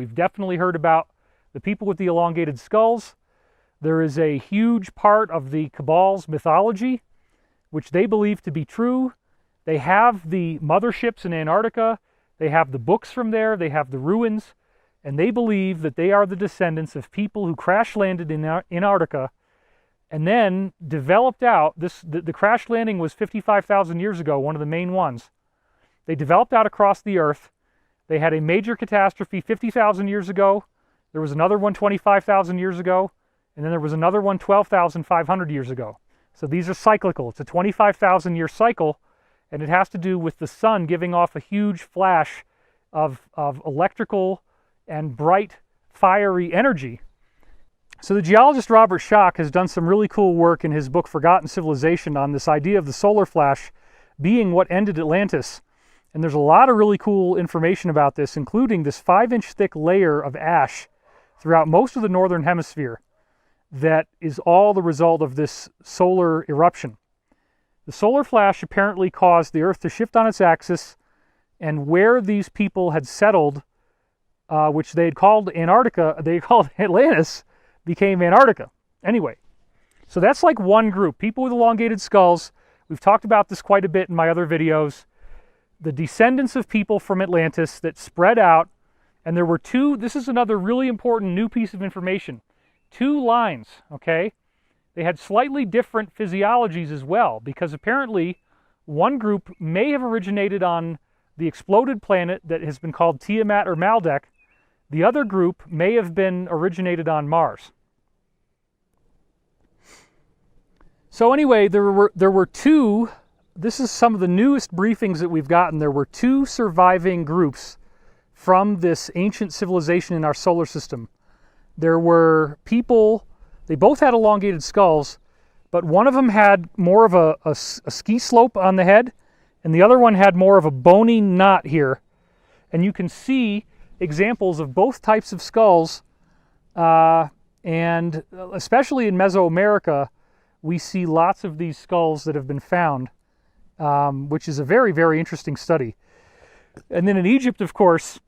We've definitely heard about the people with the elongated skulls. There is a huge part of the Cabal's mythology, which they believe to be true. They have the motherships in Antarctica. They have the books from there. They have the ruins. And they believe that they are the descendants of people who crash landed in Antarctica and then developed out. The crash landing was 55,000 years ago, one of the main ones. They developed out across the Earth. They had a major catastrophe 50,000 years ago. There was another one 25,000 years ago. And then there was another one 12,500 years ago. So these are cyclical. It's a 25,000 year cycle, and it has to do with the sun giving off a huge flash of electrical and bright, fiery energy. So the geologist Robert Schoch has done some really cool work in his book Forgotten Civilization on this idea of the solar flash being what ended Atlantis. And there's a lot of really cool information about this, including this 5-inch thick layer of ash throughout most of the northern hemisphere that is all the result of this solar eruption. The solar flash apparently caused the Earth to shift on its axis, and where these people had settled, which they had called Antarctica, they called Atlantis, became Antarctica. Anyway, so that's like one group, people with elongated skulls. We've talked about this quite a bit in my other videos. The descendants of people from Atlantis that spread out, and there were two, this is another really important new piece of information. 2 lines, okay? They had slightly different physiologies as well, because apparently one group may have originated on the exploded planet that has been called Tiamat or Maldek. The other group may have been originated on Mars. So anyway, there were 2, this is some of the newest briefings that we've gotten. There were 2 surviving groups from this ancient civilization in our solar system. There were people, they both had elongated skulls, but one of them had more of a ski slope on the head, and the other one had more of a bony knot here. And you can see examples of both types of skulls, and especially in Mesoamerica, we see lots of these skulls that have been found, which is a very, very interesting study. And then in Egypt, of course,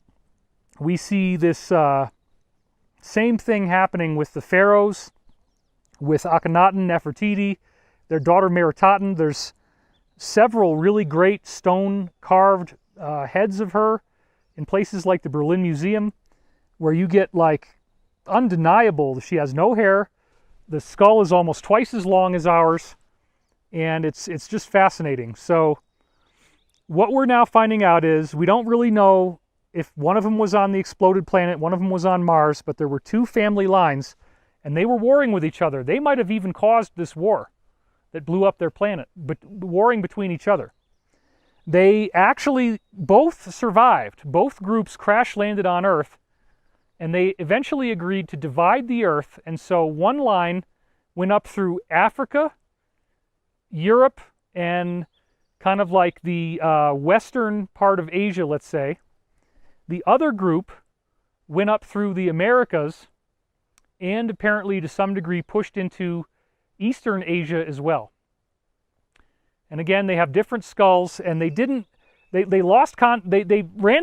we see this same thing happening with the pharaohs, with Akhenaten, Nefertiti, their daughter Meritaten. There's several really great stone-carved heads of her in places like the Berlin Museum, where you get like undeniable, she has no hair, the skull is almost twice as long as ours, and it's just fascinating. So what we're now finding out is we don't really know if one of them was on the exploded planet, one of them was on Mars, but there were 2 family lines, and they were warring with each other. They might have even caused this war that blew up their planet, but warring between each other. They actually both survived. Both groups crash landed on Earth, and they eventually agreed to divide the Earth, and so one line went up through Africa, Europe, and kind of like the western part of Asia, let's say. The other group went up through the Americas and apparently to some degree pushed into Eastern Asia as well. And again, they have different skulls, and they ran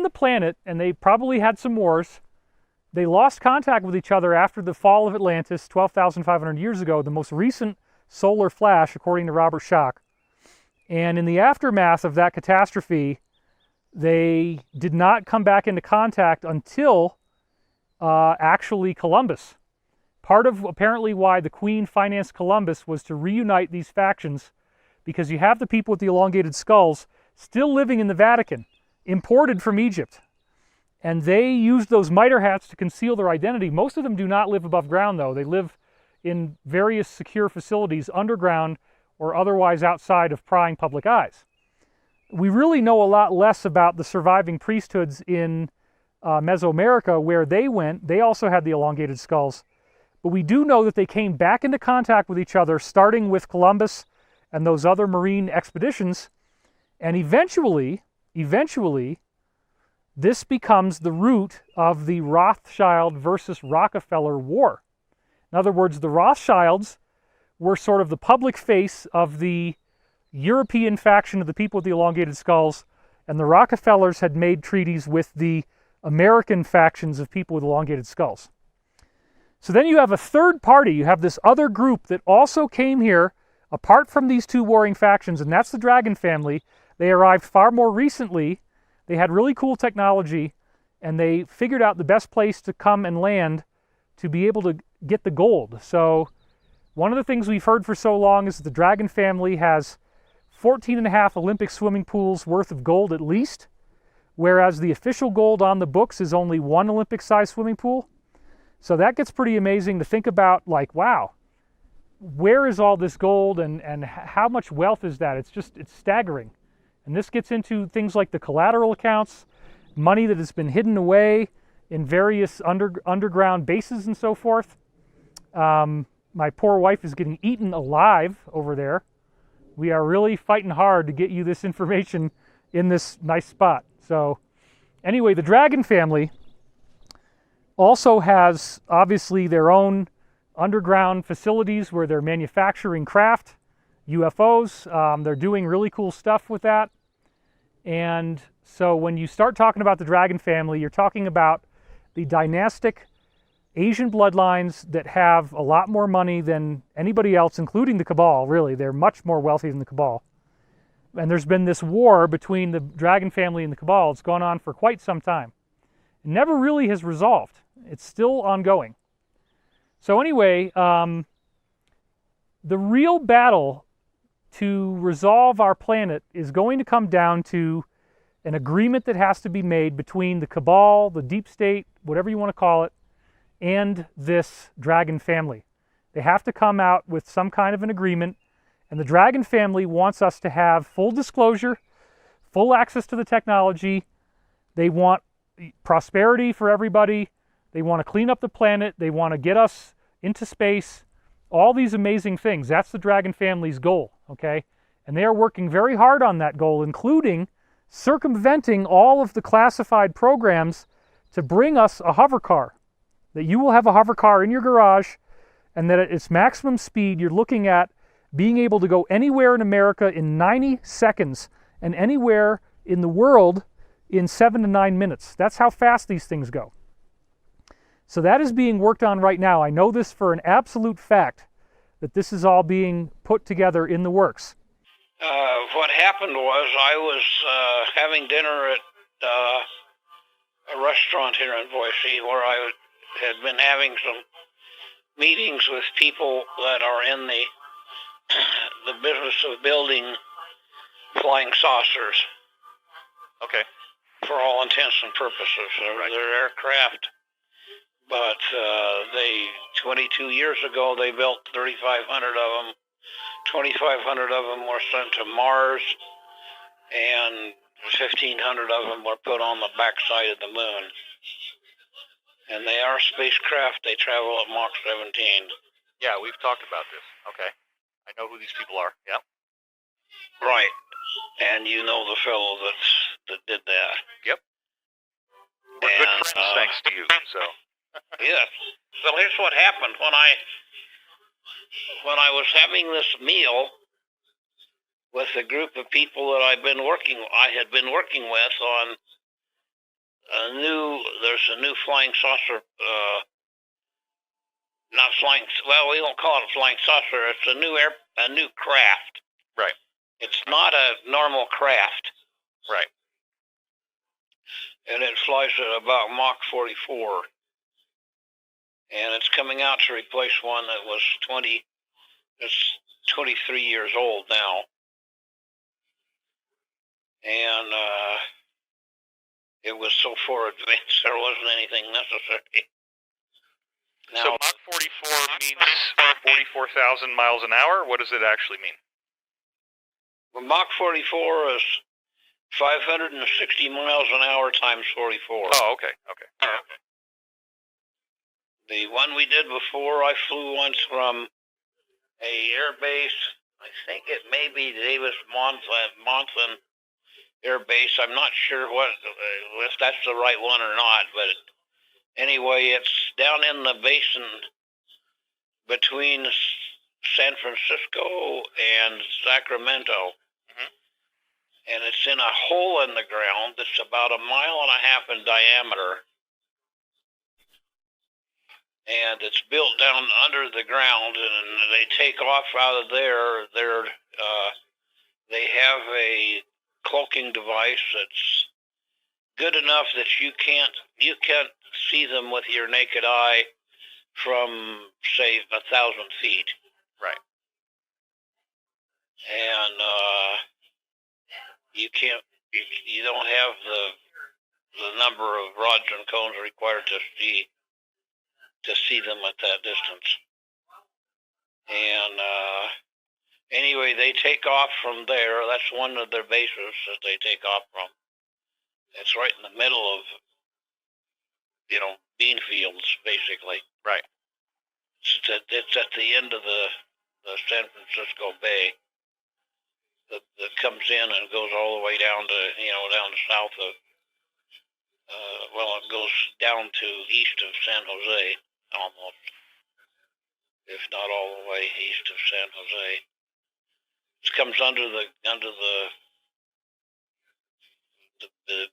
the planet, and they probably had some wars. They lost contact with each other after the fall of Atlantis 12,500 years ago, the most recent solar flash, according to Robert Schoch. And in the aftermath of that catastrophe, they did not come back into contact until actually Columbus. Part of apparently why the Queen financed Columbus was to reunite these factions, because you have the people with the elongated skulls still living in the Vatican, imported from Egypt. And they used those mitre hats to conceal their identity. Most of them do not live above ground, though. They live in various secure facilities underground or otherwise outside of prying public eyes. We really know a lot less about the surviving priesthoods in Mesoamerica, where they went. They also had the elongated skulls. But we do know that they came back into contact with each other, starting with Columbus and those other marine expeditions. And eventually, this becomes the root of the Rothschild versus Rockefeller War. In other words, the Rothschilds were sort of the public face of the European faction of the people with the elongated skulls, and the Rockefellers had made treaties with the American factions of people with elongated skulls. So then you have a third party. You have this other group that also came here apart from these two warring factions, and that's the Dragon family. They arrived far more recently. They had really cool technology, and they figured out the best place to come and land to be able to get the gold. So one of the things we've heard for so long is that the Dragon family has 14.5 Olympic swimming pools worth of gold at least, whereas the official gold on the books is only 1 Olympic-sized swimming pool. So that gets pretty amazing to think about, like, wow, where is all this gold and how much wealth is that? It's staggering. And this gets into things like the collateral accounts, money that has been hidden away in various underground bases and so forth. My poor wife is getting eaten alive over there. We are really fighting hard to get you this information in this nice spot. So anyway, the Dragon family also has obviously their own underground facilities where they're manufacturing craft, UFOs. They're doing really cool stuff with that. And so when you start talking about the Dragon family, you're talking about the dynastic Asian bloodlines that have a lot more money than anybody else, including the Cabal, really. They're much more wealthy than the Cabal. And there's been this war between the Dragon family and the Cabal. It's gone on for quite some time. It never really has resolved. It's still ongoing. So anyway, the real battle to resolve our planet is going to come down to an agreement that has to be made between the Cabal, the Deep State, whatever you want to call it, and this Dragon family. They have to come out with some kind of an agreement, and the Dragon family wants us to have full disclosure, full access to the technology. They want prosperity for everybody. They want to clean up the planet. They want to get us into space. All these amazing things. That's the Dragon family's goal, okay? And they are working very hard on that goal, including circumventing all of the classified programs to bring us a hover car. That you will have a hover car in your garage, and that at its maximum speed, you're looking at being able to go anywhere in America in 90 seconds and anywhere in the world in 7 to 9 minutes. That's how fast these things go. So that is being worked on right now. I know this for an absolute fact, that this is all being put together in the works. What happened was I was having dinner at a restaurant here in Boise where I had been having some meetings with people that are in the business of building flying saucers. Okay. For all intents and purposes. They're aircraft. But 22 years ago, they built 3,500 of them. 2,500 of them were sent to Mars, and 1,500 of them were put on the backside of the moon. And they are spacecraft. They travel at Mach 17. Yeah, we've talked about this. Okay. I know who these people are. Yeah. Right. And you know the fellow that did that. Yep. We're good friends, thanks to you. So. Yes. So here's what happened when I was having this meal with a group of people that I had been working with on there's a new flying saucer, we won't call it a flying saucer, it's a new craft. Right. It's not a normal craft. Right. And it flies at about Mach 44. And it's coming out to replace one that was 23 years old now. And it was so far advanced, there wasn't anything necessary. Now, so Mach 44 means 44,000 miles an hour? What does it actually mean? Well, Mach 44 is 560 miles an hour times 44. Oh, okay. The one we did before, I flew once from a air base. I think it may be Davis Monthan Air Base. I'm not sure if that's the right one or not, but anyway, it's down in the basin between San Francisco and Sacramento. and it's in a hole in the ground that's about 1.5 miles in diameter. And it's built down under the ground, and they take off out of there. They have a cloaking device that's good enough that you can't see them with your naked eye from, say, 1,000 feet. Right. And you don't have the number of rods and cones required to see them at that distance. And anyway, they take off from there. That's one of their bases that they take off from. It's right in the middle of, bean fields, basically. Right. It's at the end of the San Francisco Bay that comes in and goes all the way down to, down south of, it goes down to east of San Jose, almost, if not all the way east of San Jose. It comes under the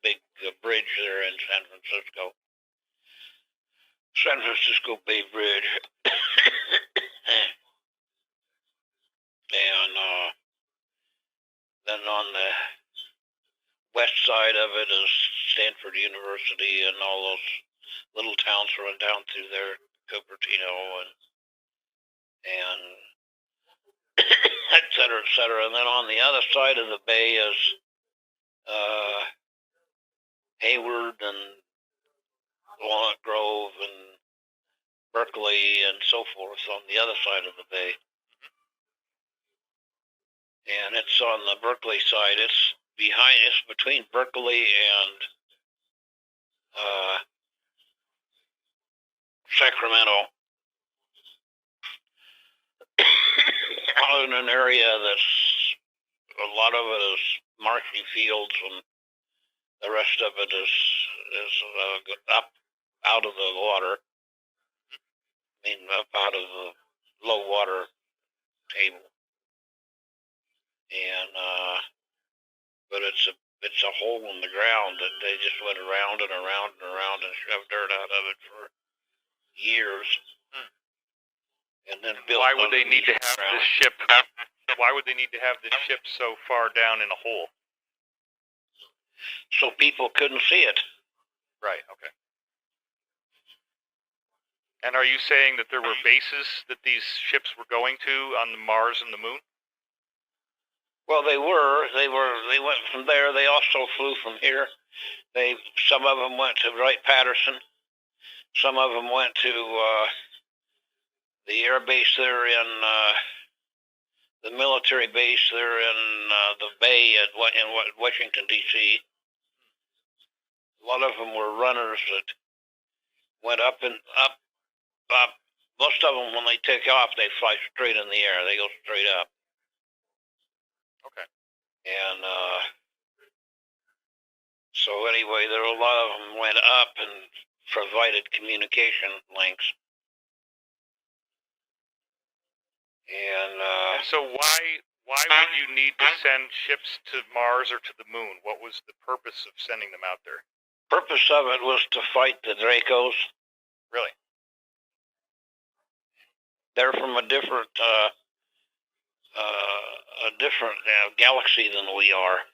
big bridge there in San Francisco Bay Bridge. And then on the west side of it is Stanford University and all those little towns run down through there, Cupertino and et cetera, et cetera. And then on the other side of the bay is Hayward and Walnut Grove and Berkeley and so forth on the other side of the bay. And it's on the Berkeley side. It's between Berkeley and Sacramento. Out in an area that's, a lot of it is marshy fields, and the rest of it is up out of the water. Up out of the low water table. And but it's a hole in the ground that they just went around and around and around and shoved dirt out of it for years. And then built. Why would they need to have this ship? Why would they need to have this ship so far down in a hole? So people couldn't see it. Right. Okay. And are you saying that there were bases that these ships were going to on the Mars and the Moon? Well, they were. They went from there. They also flew from here. Some of them went to Wright-Patterson. Some of them went to the air base there in the military base there in the bay in Washington, D.C. A lot of them were runners that went up and up. Most of them, when they take off, they fly straight in the air. They go straight up. Okay. And so anyway, there were a lot of them went up and provided communication links. And so why would you need to send ships to Mars or to the Moon? What was the purpose of sending them out there? Purpose of it was to fight the Dracos. Really? They're from a different galaxy than we are.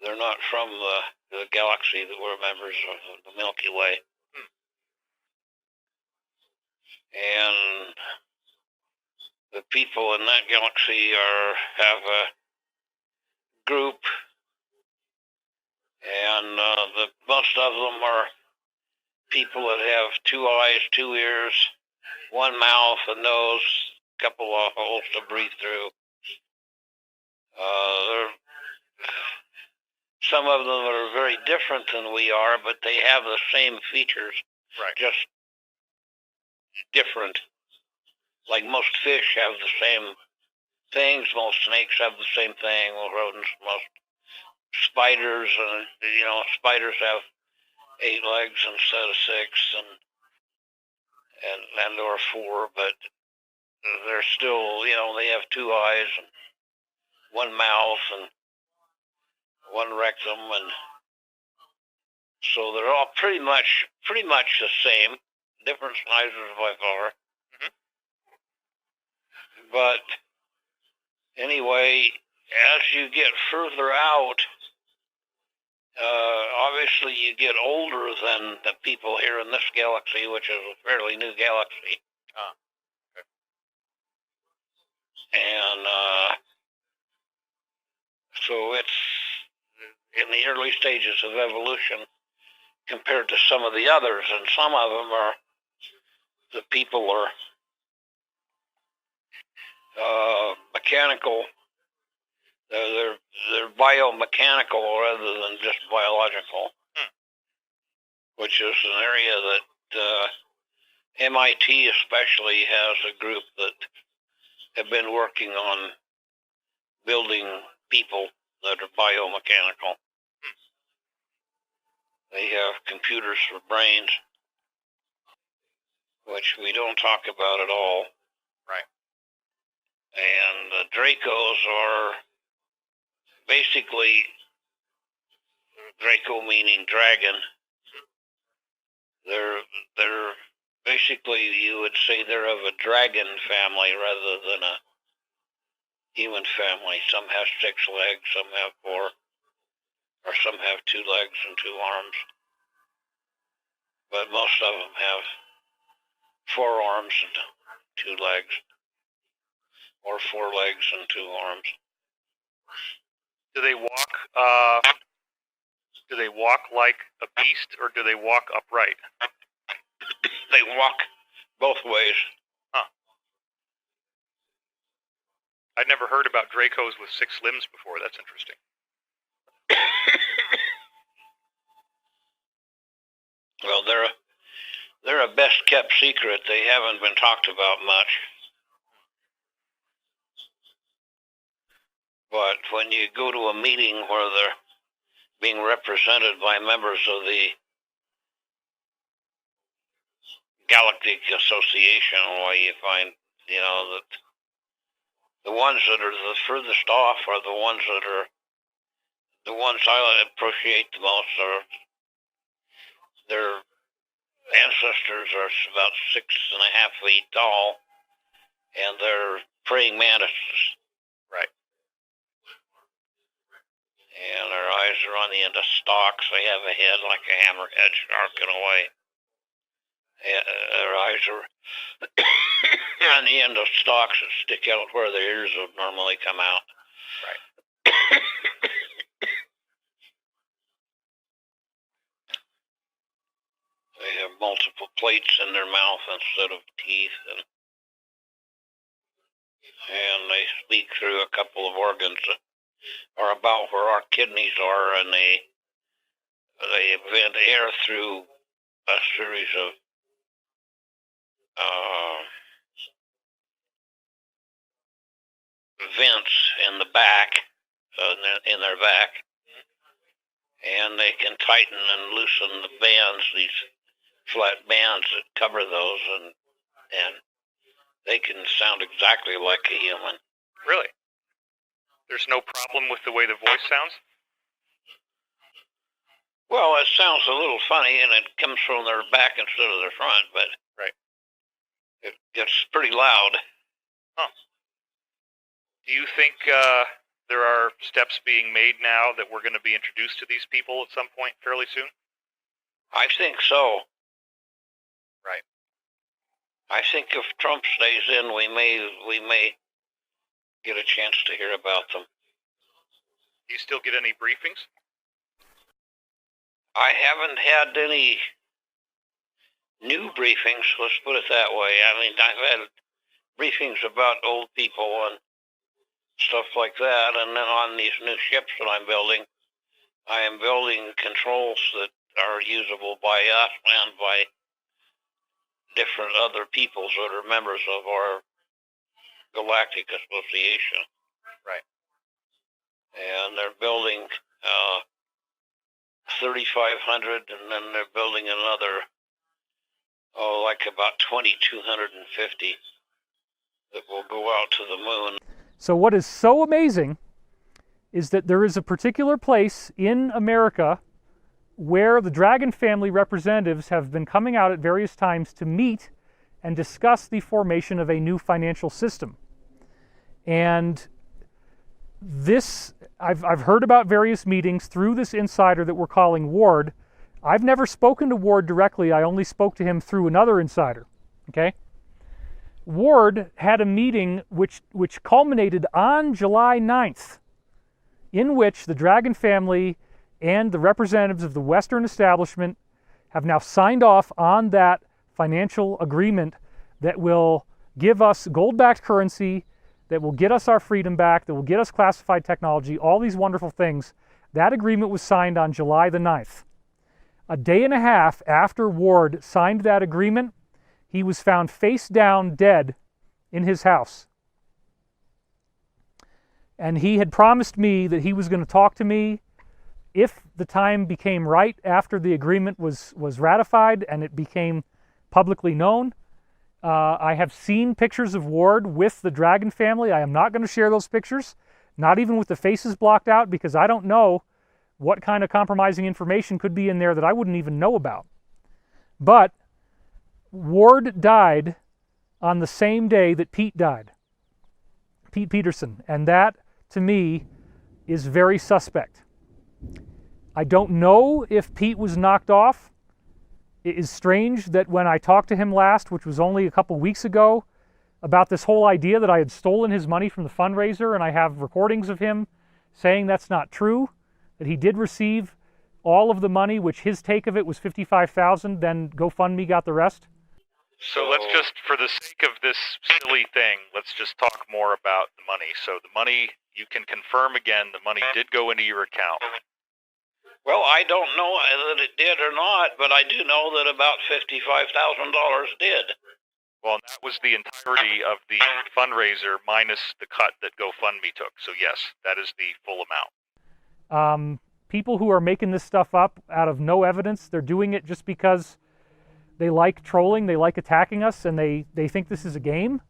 They're not from the galaxy that we're members of the Milky Way. And the people in that galaxy have a group, and most of them are people that have 2 eyes, 2 ears, 1 mouth, a nose, a couple of holes to breathe through. Some of them are very different than we are, but they have the same features, right? Just different. Like most fish have the same things, most snakes have the same thing, rodents, most spiders, spiders have 8 legs instead of 6, and or 4, but they're still, they have 2 eyes and 1 mouth, and one rectum, and so they're all pretty much the same, different sizes by far. But anyway, as you get further out, obviously you get older than the people here in this galaxy, which is a fairly new galaxy. Okay. And so it's in the early stages of evolution compared to some of the others, and some of them are, the people are mechanical. They're biomechanical rather than just biological, which is an area that MIT especially has a group that have been working on building people that are biomechanical. They have computers for brains, which we don't talk about at all. Right. And the Dracos are basically, Draco meaning dragon. They're basically, you would say they're of a dragon family rather than a human family. Some have 6 legs, some have 4, or some have 2 legs and 2 arms. But most of them have 4 arms and 2 legs, or 4 legs and 2 arms. Do they walk like a beast, or do they walk upright? They walk both ways. Huh. I'd never heard about Dracos with 6 limbs before. That's interesting. Well, they're a best kept secret. They haven't been talked about much. But when you go to a meeting where they're being represented by members of the Galactic Association, where you find, that the ones that are the furthest off are the ones I appreciate the most. Their ancestors are about 6.5 feet tall, and they're praying mantises. Right. And their eyes are on the end of stalks. They have a head like a hammerhead shark in a way. Their eyes are on the end of stalks that stick out where their ears would normally come out. Right. They have multiple plates in their mouth instead of teeth, and they speak through a couple of organs that are about where our kidneys are, and they vent air through a series of vents in the back, in their back, and they can tighten and loosen the bands, these flat bands that cover those, and they can sound exactly like a human. Really? There's no problem with the way the voice sounds? Well, it sounds a little funny, and it comes from their back instead of their front, but right, it gets pretty loud. Huh. Do you think there are steps being made now that we're going to be introduced to these people at some point fairly soon? I think so. Right. I think if Trump stays in, we may get a chance to hear about them. Do you still get any briefings? I haven't had any new briefings, let's put it that way. I mean, I've had briefings about old people and stuff like that, and then on these new ships that I'm building, I am building controls that are usable by us and by different other peoples that are members of our Galactic Association. Right. And they're building 3,500, and then they're building another, like about 2,250 that will go out to the moon. So what is so amazing is that there is a particular place in America where the Dragon family representatives have been coming out at various times to meet and discuss the formation of a new financial system. And this, I've heard about various meetings through this insider that we're calling Ward. I've never spoken to Ward directly. I only spoke to him through another insider, okay? Ward had a meeting which culminated on July 9th, in which the Dragon family and the representatives of the Western establishment have now signed off on that financial agreement that will give us gold-backed currency, that will get us our freedom back, that will get us classified technology, all these wonderful things. That agreement was signed on July the 9th. A day and a half after Ward signed that agreement, he was found face down dead in his house. And he had promised me that he was going to talk to me if the time became right after the agreement was ratified and it became publicly known. I have seen pictures of Ward with the Dragon family. I am not going to share those pictures, not even with the faces blocked out, because I don't know what kind of compromising information could be in there that I wouldn't even know about. But Ward died on the same day that Pete died, Pete Peterson, and that, to me, is very suspect. I don't know if Pete was knocked off. It is strange that when I talked to him last, which was only a couple weeks ago, about this whole idea that I had stolen his money from the fundraiser, and I have recordings of him saying that's not true, that he did receive all of the money, which his take of it was $55,000, then GoFundMe got the rest. So let's just, for the sake of this silly thing, let's just talk more about the money. So the money, you can confirm again, the money did go into your account. Well, I don't know that it did or not, but I do know that about $55,000 did. Well, that was the entirety of the fundraiser minus the cut that GoFundMe took. So yes, that is the full amount. People who are making this stuff up out of no evidence, they're doing it just because they like trolling, they like attacking us, and they think this is a game.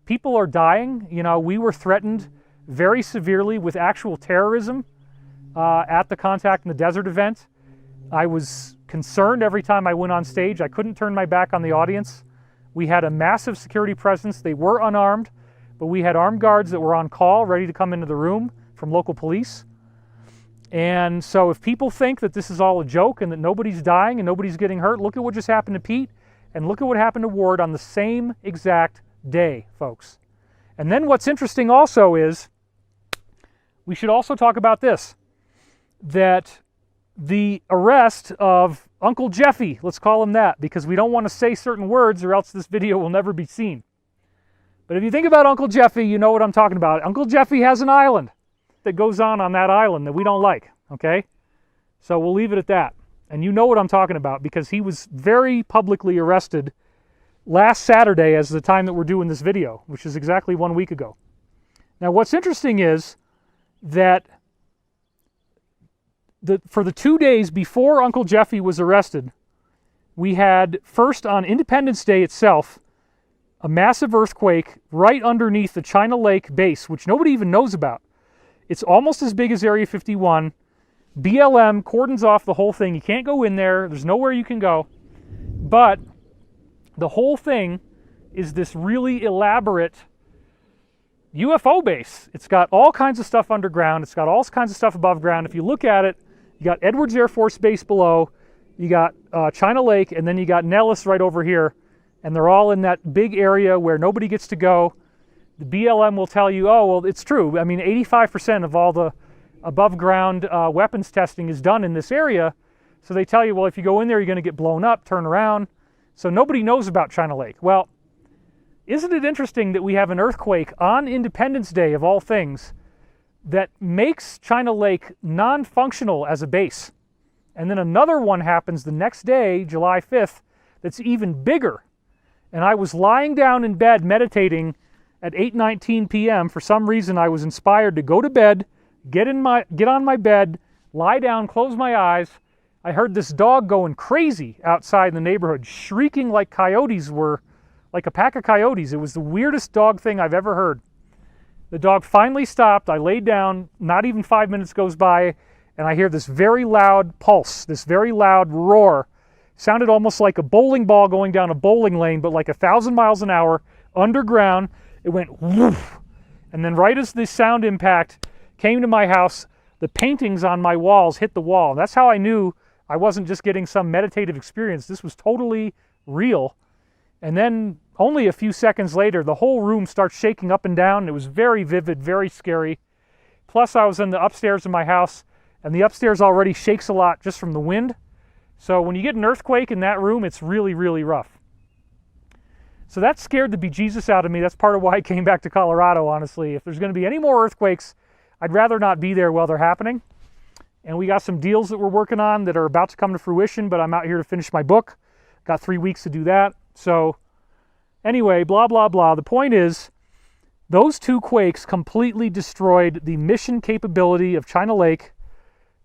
People are dying. You know, we were threatened very severely with actual terrorism at the Contact in the Desert event. I was concerned every time I went on stage. I couldn't turn my back on the audience. We had a massive security presence. They were unarmed, but we had armed guards that were on call, ready to come into the room from local police. And so if people think that this is all a joke and that nobody's dying and nobody's getting hurt, look at what just happened to Pete and look at what happened to Ward on the same exact day, folks. And then what's interesting also is, we should also talk about this, that the arrest of Uncle Jeffy, let's call him that, because we don't want to say certain words or else this video will never be seen. But if you think about Uncle Jeffy, you know what I'm talking about. Uncle Jeffy has an island that goes on that island that we don't like, okay? So we'll leave it at that. And you know what I'm talking about because he was very publicly arrested last Saturday as the time that we're doing this video, which is exactly 1 week ago. Now what's interesting is that for the 2 days before Uncle Jeffy was arrested, we had, first on Independence Day itself, a massive earthquake right underneath the China Lake base, which nobody even knows about. It's almost as big as Area 51. BLM cordons off the whole thing. You can't go in there. There's nowhere you can go. But the whole thing is this really elaborate UFO base. It's got all kinds of stuff underground. It's got all kinds of stuff above ground. If you look at it, you got Edwards Air Force Base below, you got China Lake, and then you got Nellis right over here. And they're all in that big area where nobody gets to go. The BLM will tell you, oh, well, it's true. I mean, 85% of all the above ground weapons testing is done in this area. So they tell you, well, if you go in there, you're going to get blown up, turn around. So nobody knows about China Lake. Well, isn't it interesting that we have an earthquake on Independence Day, of all things, that makes China Lake non-functional as a base? And then another one happens the next day, July 5th, that's even bigger. And I was lying down in bed meditating at 8:19 p.m. For some reason, I was inspired to go to bed, get on my bed, lie down, close my eyes. I heard this dog going crazy outside in the neighborhood, shrieking like coyotes were, like a pack of coyotes. It was the weirdest dog thing I've ever heard. The dog finally stopped. I laid down, not even 5 minutes goes by, and I hear this very loud pulse, this very loud roar. Sounded almost like a bowling ball going down a bowling lane, but like 1,000 miles an hour, underground. It went woof. And then right as the sound impact came to my house, the paintings on my walls hit the wall. That's how I knew I wasn't just getting some meditative experience. This was totally real. And then only a few seconds later, the whole room starts shaking up and down. It was very vivid, very scary. Plus, I was in the upstairs of my house, and the upstairs already shakes a lot just from the wind. So when you get an earthquake in that room, it's really, really rough. So that scared the bejesus out of me. That's part of why I came back to Colorado, honestly. If there's going to be any more earthquakes, I'd rather not be there while they're happening. And we got some deals that we're working on that are about to come to fruition, but I'm out here to finish my book. Got 3 weeks to do that. So anyway, blah, blah, blah. The point is, those two quakes completely destroyed the mission capability of China Lake.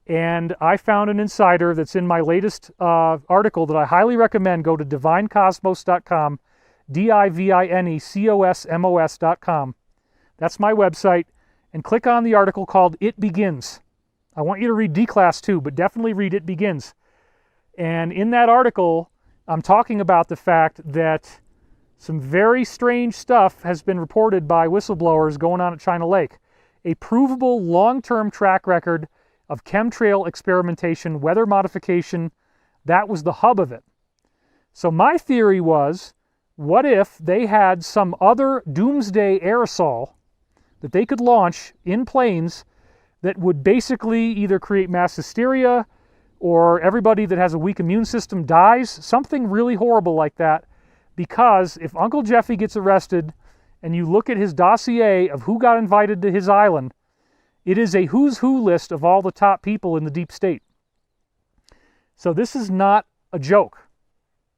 And I found an insider that's in my latest article that I highly recommend. Go to divinecosmos.com, divinecosmos.com. That's my website. And click on the article called It Begins. I want you to read D-Class too, but definitely read It Begins. And in that article, I'm talking about the fact that some very strange stuff has been reported by whistleblowers going on at China Lake. A provable long-term track record of chemtrail experimentation, weather modification. That was the hub of it. So my theory was, what if they had some other doomsday aerosol that they could launch in planes that would basically either create mass hysteria or everybody that has a weak immune system dies, something really horrible like that. Because if Uncle Jeffy gets arrested and you look at his dossier of who got invited to his island, it is a who's who list of all the top people in the deep state. So this is not a joke.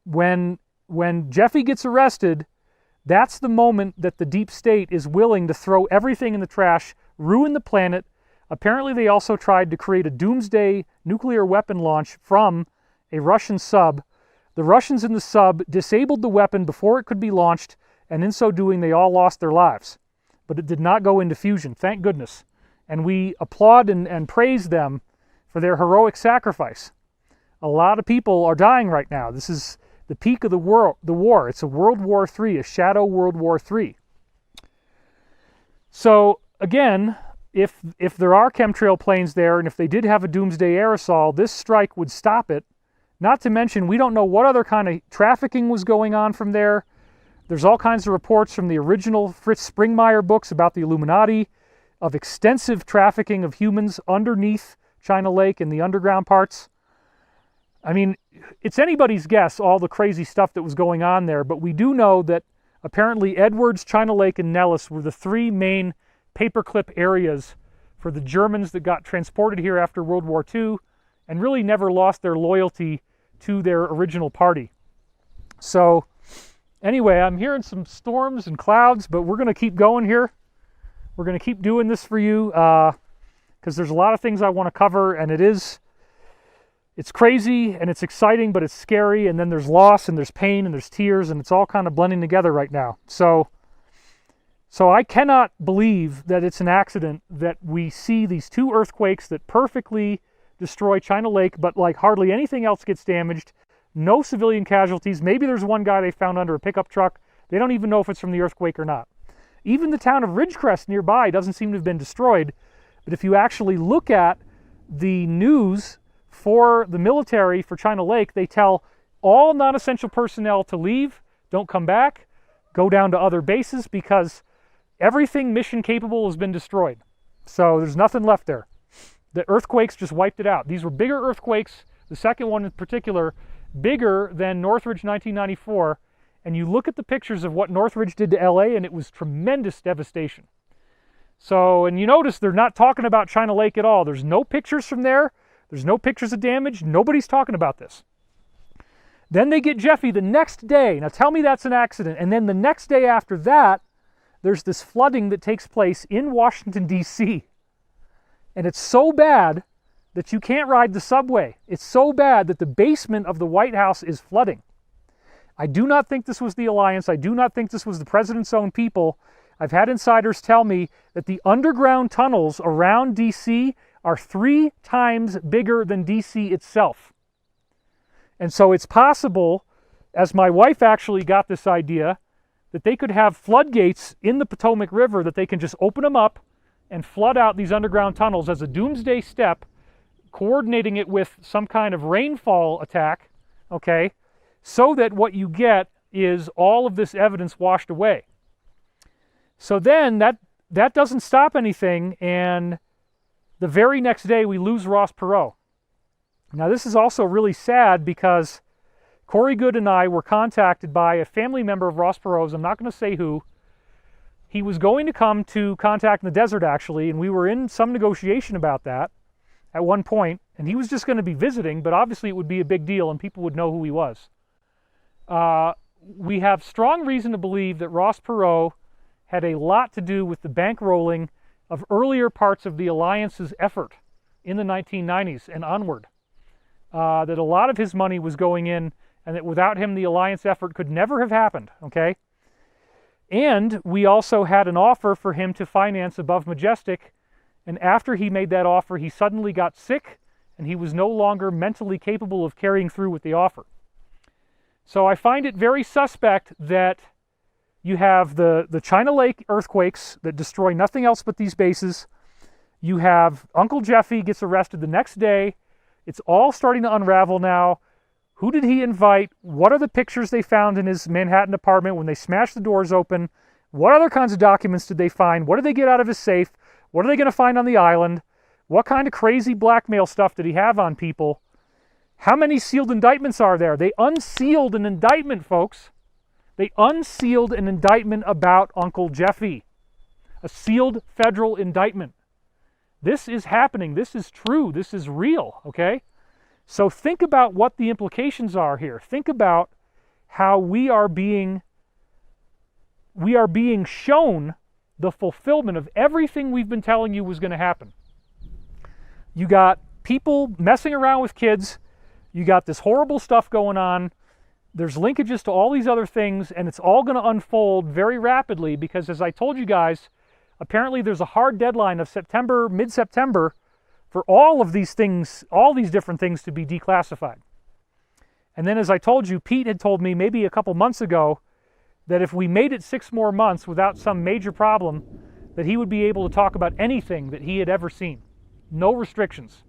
When Jeffy gets arrested, that's the moment that the deep state is willing to throw everything in the trash, ruin the planet. Apparently they also tried to create a doomsday nuclear weapon launch from a Russian sub. The Russians in the sub disabled the weapon before it could be launched, and in so doing they all lost their lives. But it did not go into fusion, thank goodness. And we applaud and praise them for their heroic sacrifice. A lot of people are dying right now. This is the peak of the war. It's a World War III, a shadow World War III. So again, if there are chemtrail planes there, and if they did have a doomsday aerosol, this strike would stop it. Not to mention, we don't know what other kind of trafficking was going on from there. There's all kinds of reports from the original Fritz Springmeier books about the Illuminati, of extensive trafficking of humans underneath China Lake in the underground parts. I mean, it's anybody's guess, all the crazy stuff that was going on there, but we do know that apparently Edwards, China Lake, and Nellis were the three main paperclip areas for the Germans that got transported here after World War II and really never lost their loyalty to their original party. So anyway, I'm hearing some storms and clouds, but we're going to keep going here. We're going to keep doing this for you because there's a lot of things I want to cover, and it's crazy and it's exciting, but it's scary, and then there's loss and there's pain and there's tears, and it's all kind of blending together right now. So I cannot believe that it's an accident that we see these two earthquakes that perfectly destroy China Lake, but like hardly anything else gets damaged. No civilian casualties. Maybe there's one guy they found under a pickup truck. They don't even know if it's from the earthquake or not. Even the town of Ridgecrest nearby doesn't seem to have been destroyed. But if you actually look at the news for the military for China Lake, they tell all non-essential personnel to leave, don't come back, go down to other bases because everything mission capable has been destroyed. So there's nothing left there. The earthquakes just wiped it out. These were bigger earthquakes, the second one in particular, bigger than Northridge 1994. And you look at the pictures of what Northridge did to LA, and it was tremendous devastation. So, and you notice they're not talking about China Lake at all. There's no pictures from there. There's no pictures of damage. Nobody's talking about this. Then they get Jeffy the next day. Now tell me that's an accident. And then the next day after that, there's this flooding that takes place in Washington, D.C. And it's so bad that you can't ride the subway. It's so bad that the basement of the White House is flooding. I do not think this was the alliance. I do not think this was the president's own people. I've had insiders tell me that the underground tunnels around D.C. are 3 times bigger than D.C. itself. And so it's possible, as my wife actually got this idea, that they could have floodgates in the Potomac River, that they can just open them up and flood out these underground tunnels as a doomsday step, coordinating it with some kind of rainfall attack, okay, so that what you get is all of this evidence washed away. So then that doesn't stop anything, and the very next day we lose Ross Perot. Now this is also really sad because Corey Good and I were contacted by a family member of Ross Perot's. I'm not going to say who. He was going to come to Contact in the Desert, actually, and we were in some negotiation about that at one point, and he was just going to be visiting, but obviously it would be a big deal and people would know who he was. We have strong reason to believe that Ross Perot had a lot to do with the bankrolling of earlier parts of the Alliance's effort in the 1990s and onward. That a lot of his money was going in, and that without him the Alliance effort could never have happened, okay? And we also had an offer for him to finance Above Majestic, and after he made that offer, he suddenly got sick, and he was no longer mentally capable of carrying through with the offer. So I find it very suspect that you have the China Lake earthquakes that destroy nothing else but these bases. You have Uncle Jeffy gets arrested the next day. It's all starting to unravel now. Who did he invite? What are the pictures they found in his Manhattan apartment when they smashed the doors open? What other kinds of documents did they find? What did they get out of his safe? What are they going to find on the island? What kind of crazy blackmail stuff did he have on people? How many sealed indictments are there? They unsealed an indictment, folks. They unsealed an indictment about Uncle Jeffy. A sealed federal indictment. This is happening. This is true. This is real, okay? So think about what the implications are here. Think about how we are being shown the fulfillment of everything we've been telling you was going to happen. You got people messing around with kids. You got this horrible stuff going on. There's linkages to all these other things, and it's all going to unfold very rapidly because, as I told you guys, apparently there's a hard deadline of September, mid-September, for all of these things, all these different things to be declassified. And then, as I told you, Pete had told me maybe a couple months ago that if we made it 6 more months without some major problem, that he would be able to talk about anything that he had ever seen. No restrictions.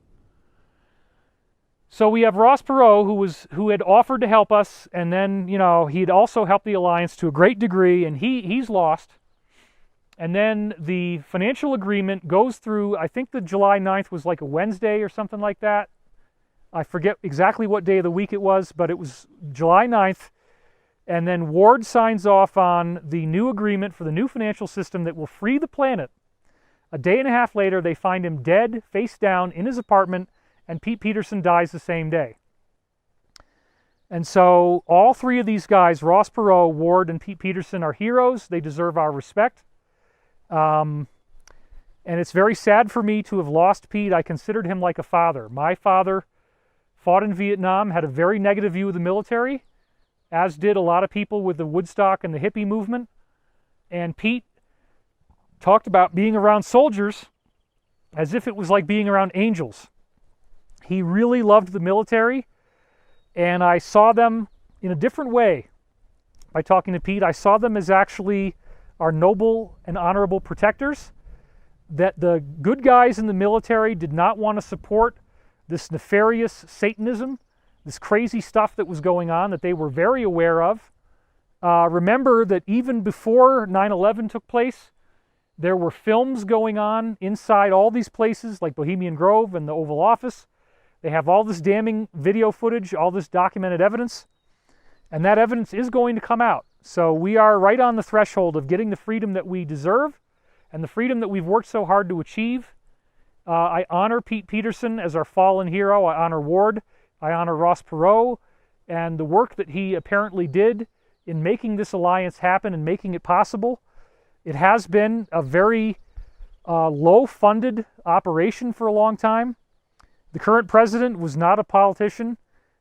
So we have Ross Perot, who had offered to help us, and then, you know, he had also helped the Alliance to a great degree, and he's lost. And then the financial agreement goes through, I think the July 9th was like a Wednesday or something like that. I forget exactly what day of the week it was, but it was July 9th. And then Ward signs off on the new agreement for the new financial system that will free the planet. A day and a half later, they find him dead, face down, in his apartment, and Pete Peterson dies the same day. And so all 3 of these guys, Ross Perot, Ward, and Pete Peterson, are heroes. They deserve our respect. And it's very sad for me to have lost Pete. I considered him like a father. My father fought in Vietnam, had a very negative view of the military, as did a lot of people with the Woodstock and the hippie movement. And Pete talked about being around soldiers as if it was like being around angels. He really loved the military, and I saw them in a different way by talking to Pete. I saw them as actually our noble and honorable protectors, that the good guys in the military did not want to support this nefarious Satanism, this crazy stuff that was going on that they were very aware of. Remember that even before 9/11 took place, there were films going on inside all these places like Bohemian Grove and the Oval Office. They have all this damning video footage, all this documented evidence, and that evidence is going to come out. So we are right on the threshold of getting the freedom that we deserve and the freedom that we've worked so hard to achieve. I honor Pete Peterson as our fallen hero. I honor Ward. I honor Ross Perot and the work that he apparently did in making this alliance happen and making it possible. It has been a very low-funded operation for a long time. The current president was not a politician.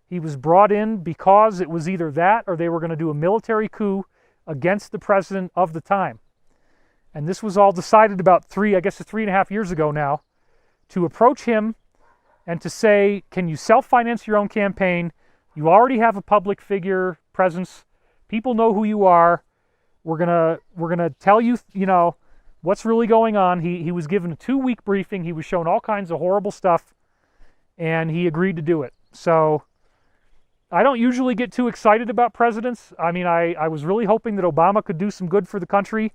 He was brought in because it was either that or they were going to do a military coup against the president of the time. and this was all decided about 3.5 years ago now, to approach him and to say, can you self-finance your own campaign? You already have a public figure presence. People know who you are. We're gonna tell you, what's really going on. He was given a 2-week briefing. He was shown all kinds of horrible stuff, and he agreed to do it. So I don't usually get too excited about presidents. I mean, I was really hoping that Obama could do some good for the country,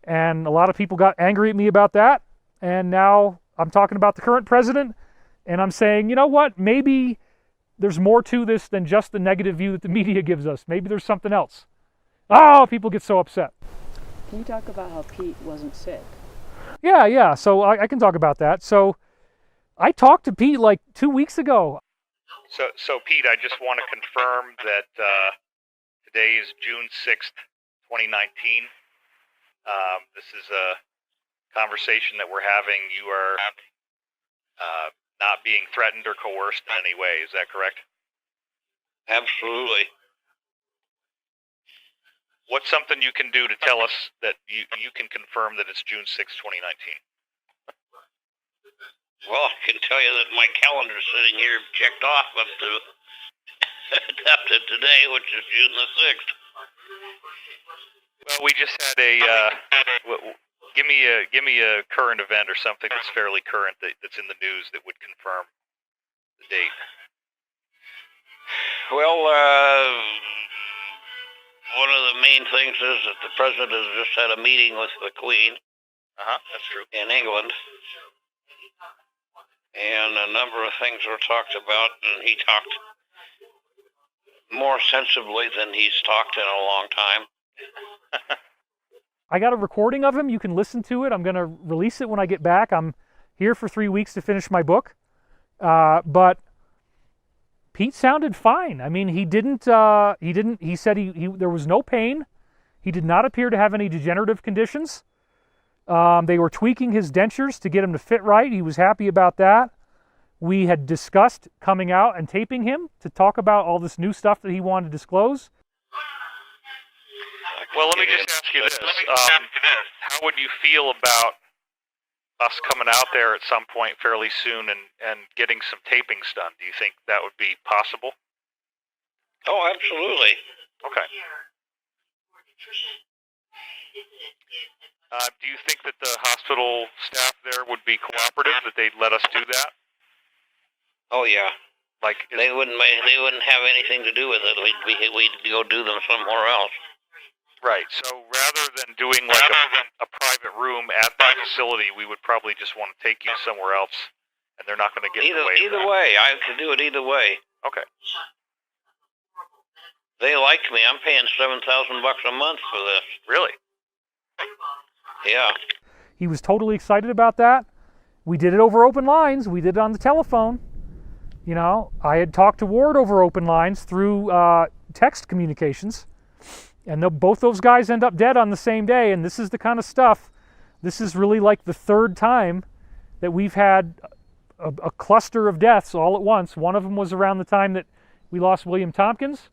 and a lot of people got angry at me about that. And now I'm talking about the current president, and I'm saying, you know what? Maybe there's more to this than just the negative view that the media gives us. Maybe there's something else. Oh, people get so upset. Can you talk about how Pete wasn't sick? Yeah. So I can talk about that. So I talked to Pete like 2 weeks ago. So Pete, I just want to confirm that today is June 6th, 2019. This is a conversation that we're having. You are not being threatened or coerced in any way. Is that correct? Absolutely. What's something you can do to tell us that you can confirm that it's June 6th, 2019? Well, I can tell you that my calendar's sitting here checked off up to today, which is June the 6th. Well, we just had give me a current event or something that's fairly current that's in the news that would confirm the date. Well, one of the main things is that the president has just had a meeting with the Queen. That's true. In England. And a number of things were talked about, and he talked more sensibly than he's talked in a long time. I got a recording of him. You can listen to it. I'm going to release it when I get back. I'm here for 3 weeks to finish my book. But Pete sounded fine. I mean, he said there was no pain. He did not appear to have any degenerative conditions. They were tweaking his dentures to get him to fit right. He was happy about that. We had discussed coming out and taping him to talk about all this new stuff that he wanted to disclose. Well, let me just ask you this. How would you feel about us coming out there at some point fairly soon and getting some tapings done? Do you think that would be possible? Oh, absolutely. Okay. Do you think that the hospital staff there would be cooperative, that they'd let us do that? Oh, yeah. Like they wouldn't have anything to do with it. We'd go do them somewhere else. Right. So rather than doing like a private room at that facility, we would probably just want to take you somewhere else, and they're not going to get in the way. Either way, I could do it either way. Okay. They like me. I'm paying $7,000 a month for this. Really? Yeah. He was totally excited about that. We did it over open lines. We did it on the telephone. I had talked to Ward over open lines through text communications. And both those guys end up dead on the same day. And this is the kind of stuff, this is really like the third time that we've had a cluster of deaths all at once. One of them was around the time that we lost William Tompkins.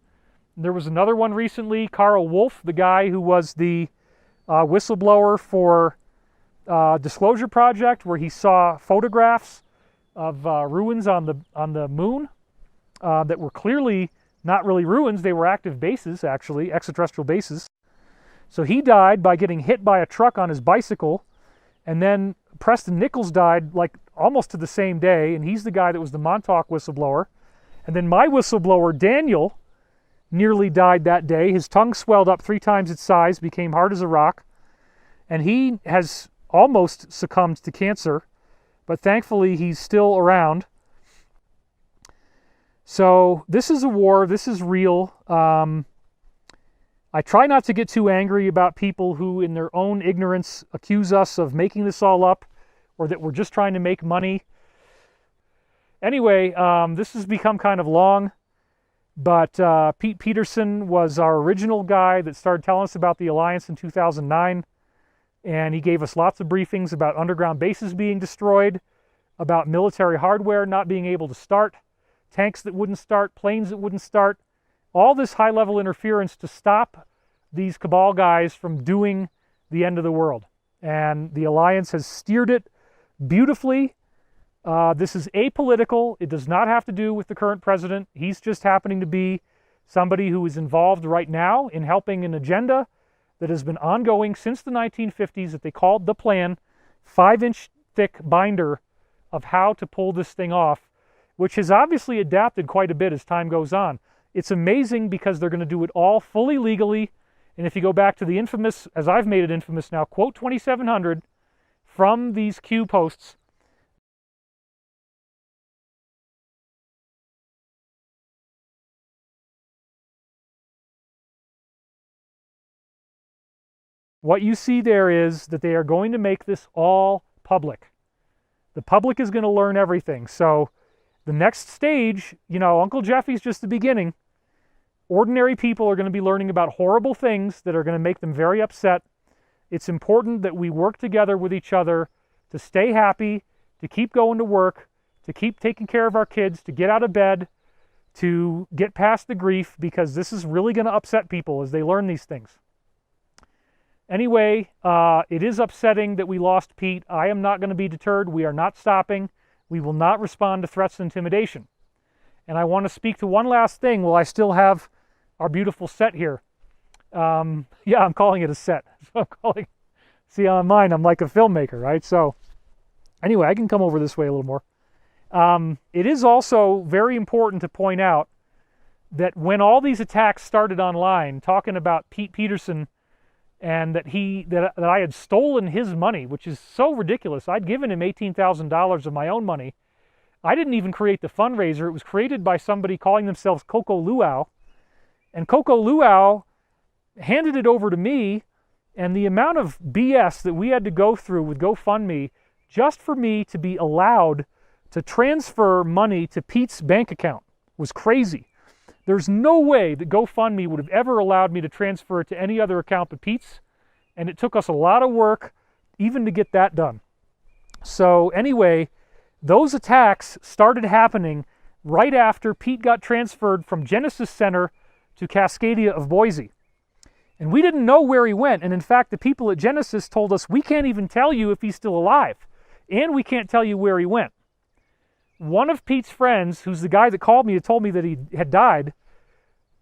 There was another one recently, Carl Wolf, the guy who was the whistleblower for Disclosure Project, where he saw photographs of ruins on the moon that were clearly not really ruins. They were active bases, actually, extraterrestrial bases. So he died by getting hit by a truck on his bicycle, and then Preston Nichols died like almost to the same day, and he's the guy that was the Montauk whistleblower. And then my whistleblower, Daniel, nearly died that day. His tongue swelled up 3 times its size, became hard as a rock, and he has almost succumbed to cancer, but thankfully he's still around. So this is a war. This is real. I try not to get too angry about people who, in their own ignorance, accuse us of making this all up or that we're just trying to make money. Anyway, this has become kind of long, but Pete Peterson was our original guy that started telling us about the Alliance in 2009, and he gave us lots of briefings about underground bases being destroyed, about military hardware not being able to start, tanks that wouldn't start, planes that wouldn't start, all this high-level interference to stop these cabal guys from doing the end of the world. And the alliance has steered it beautifully. This is apolitical. It does not have to do with the current president. He's just happening to be somebody who is involved right now in helping an agenda that has been ongoing since the 1950s that they called the plan, 5-inch thick binder of how to pull this thing off, which has obviously adapted quite a bit as time goes on. It's amazing because they're going to do it all fully legally. And if you go back to the infamous, as I've made it infamous now, quote 2700 from these Q posts, what you see there is that they are going to make this all public. The public is going to learn everything. So the next stage, you know, Uncle Jeffy's just the beginning. Ordinary people are going to be learning about horrible things that are going to make them very upset. It's important that we work together with each other to stay happy, to keep going to work, to keep taking care of our kids, to get out of bed, to get past the grief, because this is really going to upset people as they learn these things. Anyway, it is upsetting that we lost Pete. I am not going to be deterred. We are not stopping. We will not respond to threats and intimidation. And I want to speak to one last thing while I still have our beautiful set here. Yeah, I'm calling it a set. So see, on mine, I'm like a filmmaker, right? So anyway, I can come over this way a little more. It is also very important to point out that when all these attacks started online, talking about Pete Peterson and that I had stolen his money, which is so ridiculous. I'd given him $18,000 of my own money. I didn't even create the fundraiser. It was created by somebody calling themselves Coco Luau. And Coco Luau handed it over to me, and the amount of BS that we had to go through with GoFundMe just for me to be allowed to transfer money to Pete's bank account was crazy. There's no way that GoFundMe would have ever allowed me to transfer it to any other account but Pete's, and it took us a lot of work even to get that done. So anyway, those attacks started happening right after Pete got transferred from Genesis Center to Cascadia of Boise. And we didn't know where he went, and in fact, the people at Genesis told us, we can't even tell you if he's still alive, and we can't tell you where he went. One of Pete's friends, who's the guy that called me and told me that he had died,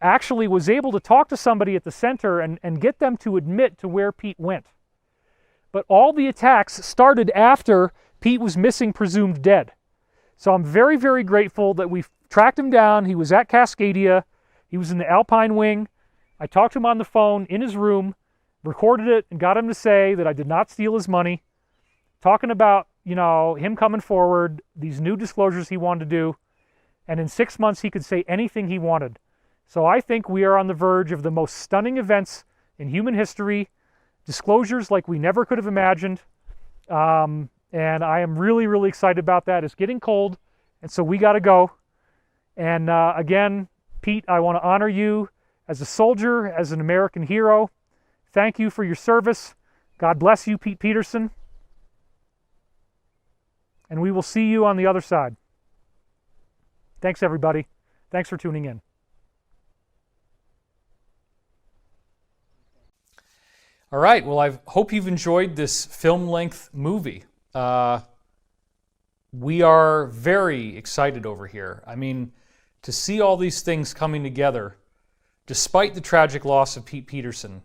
actually was able to talk to somebody at the center and get them to admit to where Pete went. But all the attacks started after Pete was missing, presumed dead. So I'm very, very grateful that we tracked him down. He was at Cascadia. He was in the Alpine Wing. I talked to him on the phone in his room, recorded it, and got him to say that I did not steal his money, talking about, you know, him coming forward, these new disclosures he wanted to do, and in 6 months he could say anything he wanted. So I think we are on the verge of the most stunning events in human history, disclosures like we never could have imagined, and I am really, really excited about that. It's getting cold, and so we got to go. And again, Pete, I want to honor you as a soldier, as an American hero. Thank you for your service. God bless you, Pete Peterson. And we will see you on the other side. Thanks, everybody. Thanks for tuning in. All right. Well, I hope you've enjoyed this film-length movie. We are very excited over here. I mean, to see all these things coming together, despite the tragic loss of Pete Peterson,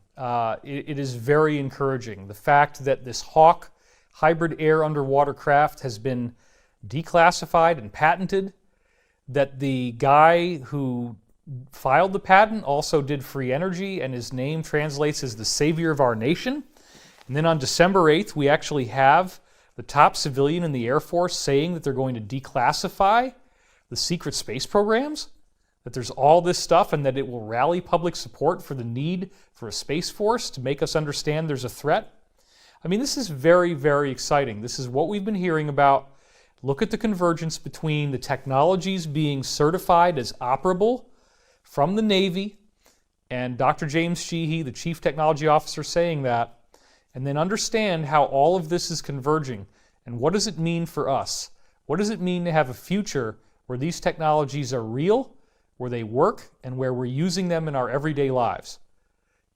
it is very encouraging. The fact that this Hawk hybrid air underwater craft has been declassified and patented, that the guy who filed the patent also did free energy, and his name translates as the savior of our nation. And then on December 8th, we actually have the top civilian in the Air Force saying that they're going to declassify the secret space programs, that there's all this stuff, and that it will rally public support for the need for a space force to make us understand there's a threat. I mean, this is very, very exciting. This is what we've been hearing about. Look at the convergence between the technologies being certified as operable from the Navy and Dr. James Sheehy, the Chief Technology Officer, saying that, and then understand how all of this is converging. And what does it mean for us? What does it mean to have a future where these technologies are real, where they work, and where we're using them in our everyday lives?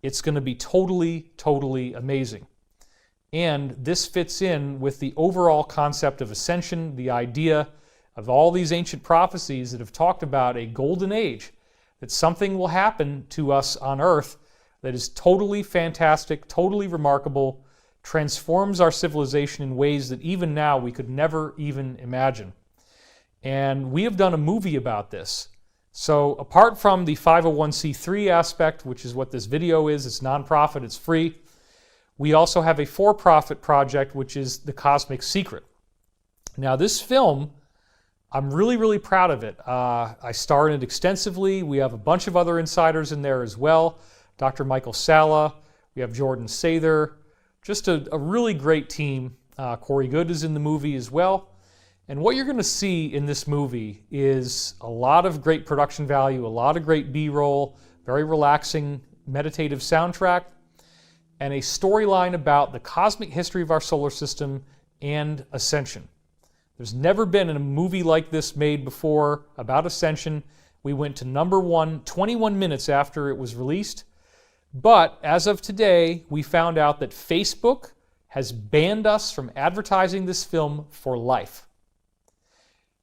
It's going to be totally, totally amazing. And this fits in with the overall concept of ascension, the idea of all these ancient prophecies that have talked about a golden age, that something will happen to us on earth that is totally fantastic, totally remarkable, transforms our civilization in ways that even now we could never even imagine. And we have done a movie about this. So apart from the 501c3 aspect, which is what this video is, it's nonprofit, it's free, we also have a for-profit project, which is The Cosmic Secret. Now this film, I'm really, really proud of it. I star in it extensively. We have a bunch of other insiders in there as well. Dr. Michael Sala, we have Jordan Sather, just a really great team. Corey Good is in the movie as well. And what you're going to see in this movie is a lot of great production value, a lot of great B-roll, very relaxing, meditative soundtrack, and a storyline about the cosmic history of our solar system and ascension. There's never been a movie like this made before about ascension. We went to #1 21 minutes after it was released. But as of today, we found out that Facebook has banned us from advertising this film for life.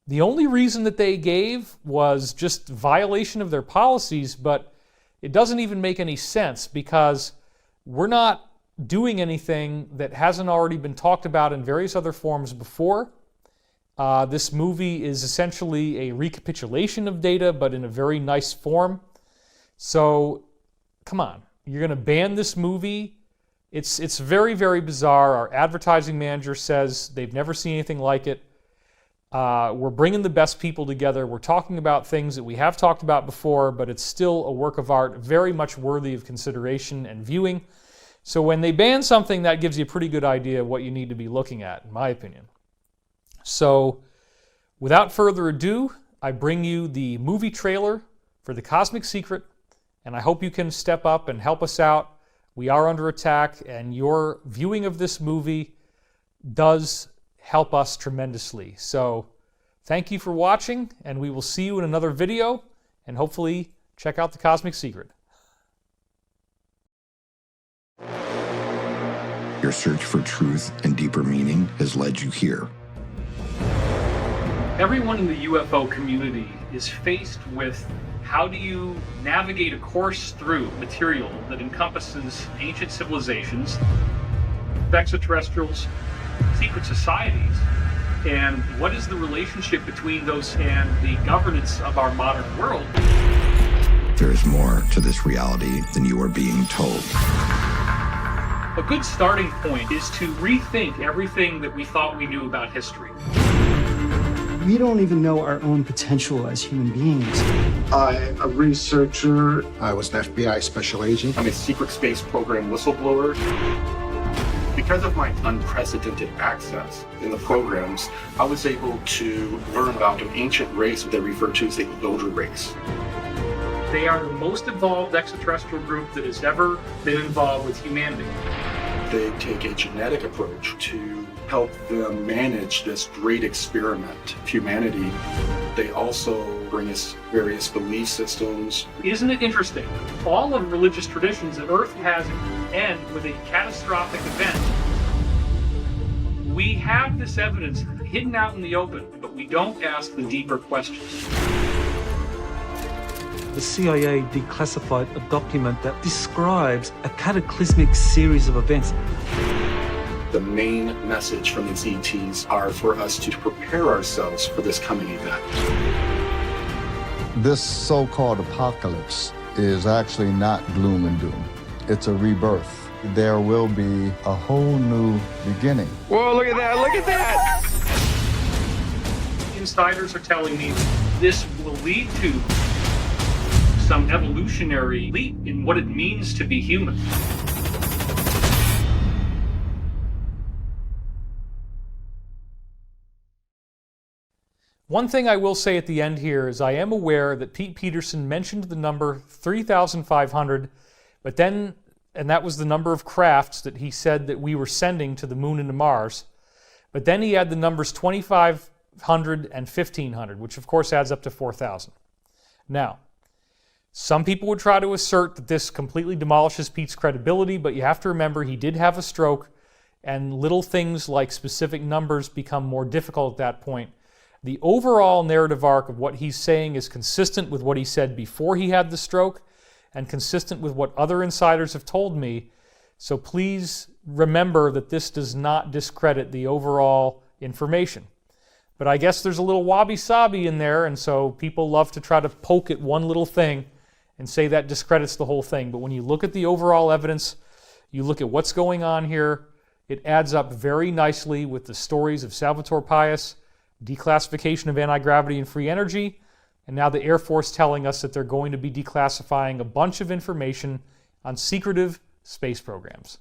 The only reason that they gave was just violation of their policies, but it doesn't even make any sense because we're not doing anything that hasn't already been talked about in various other forms before. This movie is essentially a recapitulation of data, but in a very nice form. So, come on, you're going to ban this movie? It's very, very bizarre. Our advertising manager says they've never seen anything like it. We're bringing the best people together. We're talking about things that we have talked about before, but it's still a work of art, very much worthy of consideration and viewing. So when they ban something, that gives you a pretty good idea of what you need to be looking at, in my opinion. So without further ado, I bring you the movie trailer for The Cosmic Secret, and I hope you can step up and help us out. We are under attack, and your viewing of this movie does help us tremendously. So thank you for watching, and we will see you in another video, and hopefully check out The Cosmic Secret. Your search for truth and deeper meaning has led you here. Everyone in the UFO community is faced with how do you navigate a course through material that encompasses ancient civilizations, extraterrestrials, secret societies, and what is the relationship between those and the governance of our modern world? There is more to this reality than you are being told. A good starting point is to rethink everything that we thought we knew about history. We don't even know our own potential as human beings. I'm a researcher. I was an FBI special agent. I'm a secret space program whistleblower. Because of my unprecedented access in the programs, I was able to learn about an ancient race that referred to as the Elder race. They are the most evolved extraterrestrial group that has ever been involved with humanity. They take a genetic approach to help them manage this great experiment of humanity. They also bring us various belief systems. Isn't it interesting? All of religious traditions that Earth has end with a catastrophic event. We have this evidence hidden out in the open, but we don't ask the deeper questions. The CIA declassified a document that describes a cataclysmic series of events. The main message from these ETs are for us to prepare ourselves for this coming event. This so-called apocalypse is actually not gloom and doom. It's a rebirth. There will be a whole new beginning. Whoa, look at that, look at that! Insiders are telling me this will lead to some evolutionary leap in what it means to be human. One thing I will say at the end here is I am aware that Pete Peterson mentioned the number 3,500, but then, and that was the number of crafts that he said that we were sending to the moon and to Mars, but then he had the numbers 2,500 and 1,500, which of course adds up to 4,000. Now, some people would try to assert that this completely demolishes Pete's credibility, but you have to remember he did have a stroke, and little things like specific numbers become more difficult at that point. The overall narrative arc of what he's saying is consistent with what he said before he had the stroke and consistent with what other insiders have told me. So please remember that this does not discredit the overall information. But I guess there's a little wabi-sabi in there, and so people love to try to poke at one little thing and say that discredits the whole thing. But when you look at the overall evidence, you look at what's going on here, it adds up very nicely with the stories of Salvatore Pais, declassification of anti-gravity and free energy, and now the Air Force telling us that they're going to be declassifying a bunch of information on secretive space programs.